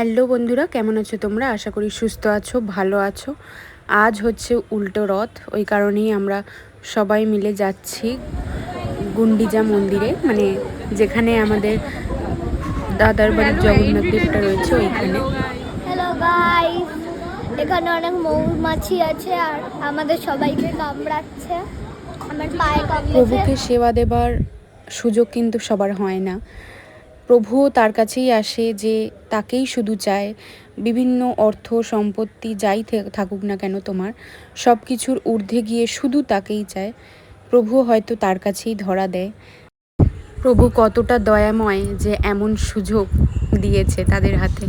Hello বন্ধুরা, কেমন আছো তোমরা? আশা করি সুস্থ আছো, ভালো আছো। আজ হচ্ছে উল্টো রথ, ওই কারণেই আমরা সবাই মিলে যাচ্ছি গুন্ডিচা মন্দিরে, মানে যেখানে আমাদের দাদার বাড়ির জগন্নাথ দেবটা রয়েছে ওইখানে। হ্যালো গাইস, এখানে অনেক মৌমাছি আছে আর আমাদের সবাইকে কামড়াচ্ছে, আমার পায়ে কামড়েছে। প্রভুকে সেবা দেবার সুযোগ কিন্তু সবার হয় না। প্রভুও তার কাছেই আসে, যে তাকেই শুধু চায়। বিভিন্ন অর্থ সম্পত্তি যাই থাকুক না কেন, তোমার সব কিছুর ঊর্ধ্বে গিয়ে শুধু তাকেই চায়। প্রভু হয়তো তার কাছেই ধরা দেয়। প্রভু কতটা দয়াময় যে এমন সুযোগ দিয়েছে তাদের হাতে।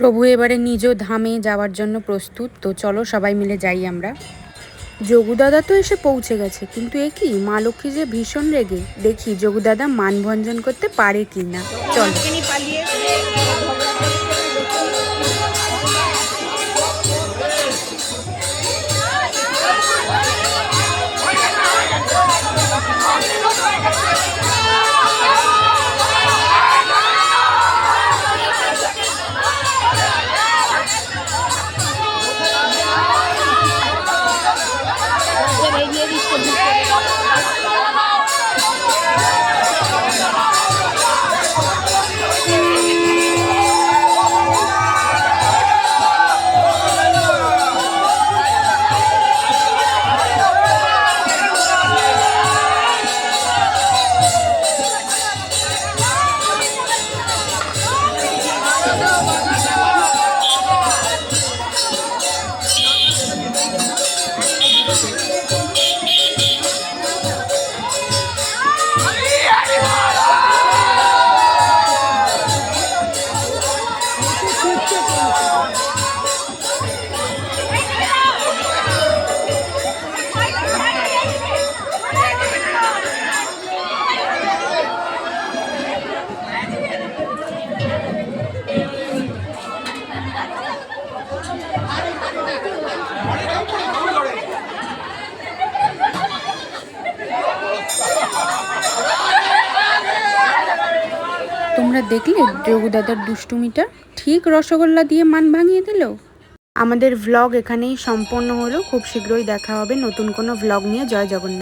প্রভু এবারে নিজ ধামে যাওয়ার জন্য প্রস্তুত। তো চলো সবাই মিলে যাই আমরা। যোগুদাদা তো এসে পৌঁছে গেছে, কিন্তু এ কি, মা লক্ষ্মী যে ভীষণ রেগে। দেখি যোগুদাদা মানভঞ্জন করতে পারে কি না। চলো। তোমরা দেখলে যোগুদাদার দুষ্টুমিটা? ঠিক রসগোল্লা দিয়ে মান ভাঙিয়ে দিল। আমাদের ভ্লগ এখানেই সম্পন্ন হলো। খুব শীঘ্রই দেখা হবে নতুন কোনো ভ্লগ নিয়ে। জয় জগন্নাথ।